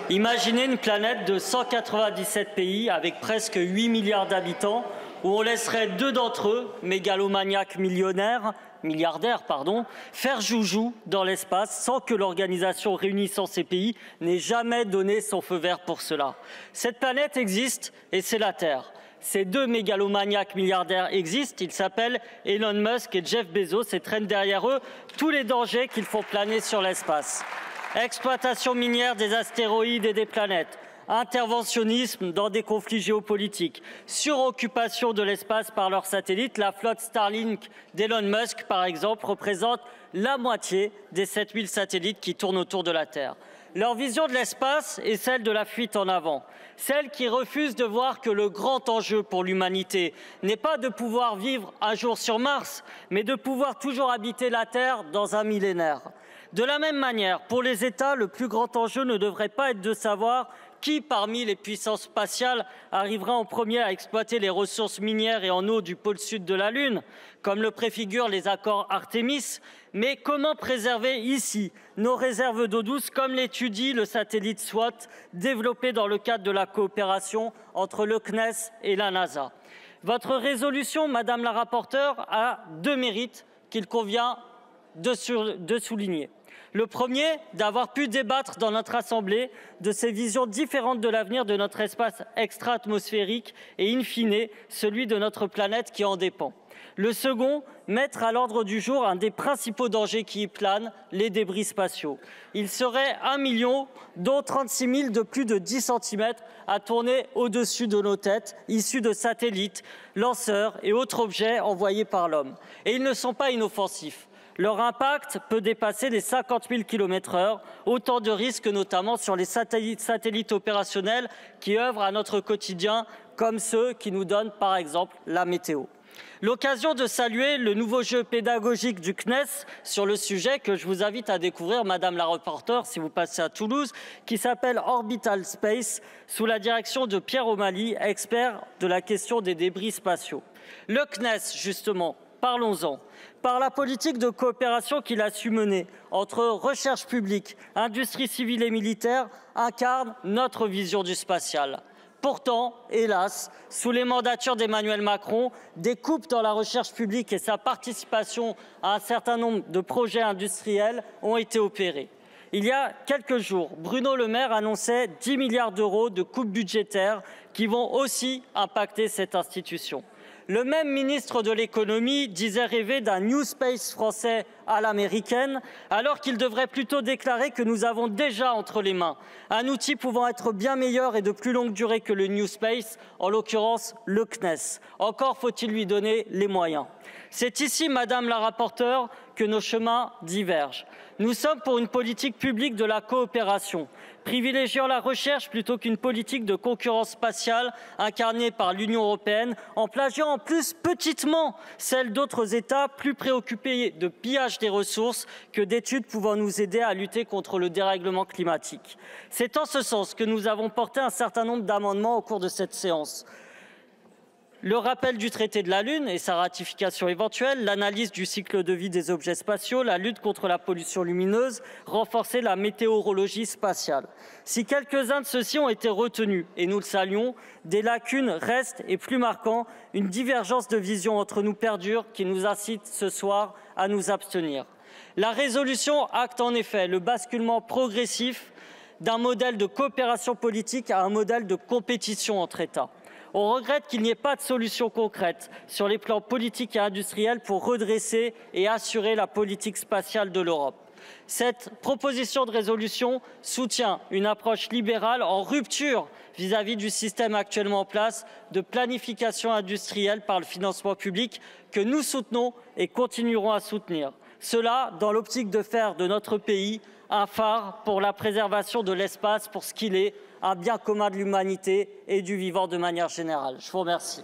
Imaginez une planète de 197 pays avec presque 8 milliards d'habitants où on laisserait 2 d'entre eux, mégalomaniaques milliardaires, faire joujou dans l'espace sans que l'organisation réunissant ces pays n'ait jamais donné son feu vert pour cela. Cette planète existe et c'est la Terre. Ces 2 mégalomaniaques milliardaires existent, ils s'appellent Elon Musk et Jeff Bezos et traînent derrière eux tous les dangers qu'ils font planer sur l'espace. Exploitation minière des astéroïdes et des planètes, interventionnisme dans des conflits géopolitiques, suroccupation de l'espace par leurs satellites. La flotte Starlink d'Elon Musk, par exemple, représente la moitié des 7000 satellites qui tournent autour de la Terre. Leur vision de l'espace est celle de la fuite en avant, celle qui refuse de voir que le grand enjeu pour l'humanité n'est pas de pouvoir vivre un jour sur Mars, mais de pouvoir toujours habiter la Terre dans un millénaire. De la même manière, pour les États, le plus grand enjeu ne devrait pas être de savoir qui, parmi les puissances spatiales, arrivera en premier à exploiter les ressources minières et en eau du pôle sud de la Lune, comme le préfigurent les accords Artemis, mais comment préserver ici nos réserves d'eau douce, comme l'étudie le satellite SWOT, développé dans le cadre de la coopération entre le CNES et la NASA. Votre résolution, Madame la rapporteure, a 2 mérites qu'il convient de souligner. Le premier, d'avoir pu débattre dans notre Assemblée de ces visions différentes de l'avenir de notre espace extra-atmosphérique et, in fine, celui de notre planète qui en dépend. Le second, mettre à l'ordre du jour un des principaux dangers qui y planent, les débris spatiaux. Il serait 1 million, dont 36 000 de plus de 10 cm à tourner au-dessus de nos têtes, issus de satellites, lanceurs et autres objets envoyés par l'homme. Et ils ne sont pas inoffensifs. Leur impact peut dépasser les 50 000 km/h, autant de risques notamment sur les satellites opérationnels qui œuvrent à notre quotidien, comme ceux qui nous donnent par exemple la météo. L'occasion de saluer le nouveau jeu pédagogique du CNES sur le sujet que je vous invite à découvrir, Madame la rapporteure, si vous passez à Toulouse, qui s'appelle Orbital Space, sous la direction de Pierre O'Malley, expert de la question des débris spatiaux. Le CNES, justement, parlons-en. Par la politique de coopération qu'il a su mener entre recherche publique, industrie civile et militaire, incarne notre vision du spatial. Pourtant, hélas, sous les mandatures d'Emmanuel Macron, des coupes dans la recherche publique et sa participation à un certain nombre de projets industriels ont été opérées. Il y a quelques jours, Bruno Le Maire annonçait 10 milliards d'euros de coupes budgétaires qui vont aussi impacter cette institution. Le même ministre de l'économie disait rêver d'un New Space français à l'américaine, alors qu'il devrait plutôt déclarer que nous avons déjà entre les mains un outil pouvant être bien meilleur et de plus longue durée que le New Space, en l'occurrence le CNES. Encore faut-il lui donner les moyens. C'est ici, Madame la rapporteure, que nos chemins divergent. Nous sommes pour une politique publique de la coopération, privilégiant la recherche plutôt qu'une politique de concurrence spatiale incarnée par l'Union européenne, en plagiant en plus petitement celle d'autres États plus préoccupés de pillage des ressources que d'études pouvant nous aider à lutter contre le dérèglement climatique. C'est en ce sens que nous avons porté un certain nombre d'amendements au cours de cette séance. Le rappel du traité de la Lune et sa ratification éventuelle, l'analyse du cycle de vie des objets spatiaux, la lutte contre la pollution lumineuse, renforcer la météorologie spatiale. Si quelques-uns de ceux-ci ont été retenus, et nous le saluons, des lacunes restent et plus marquant, une divergence de vision entre nous perdure qui nous incite ce soir à nous abstenir. La résolution acte en effet le basculement progressif d'un modèle de coopération politique à un modèle de compétition entre États. On regrette qu'il n'y ait pas de solution concrète sur les plans politiques et industriels pour redresser et assurer la politique spatiale de l'Europe. Cette proposition de résolution soutient une approche libérale en rupture vis-à-vis du système actuellement en place de planification industrielle par le financement public que nous soutenons et continuerons à soutenir. Cela dans l'optique de faire de notre pays un phare pour la préservation de l'espace pour ce qu'il est, un bien commun de l'humanité et du vivant de manière générale. Je vous remercie.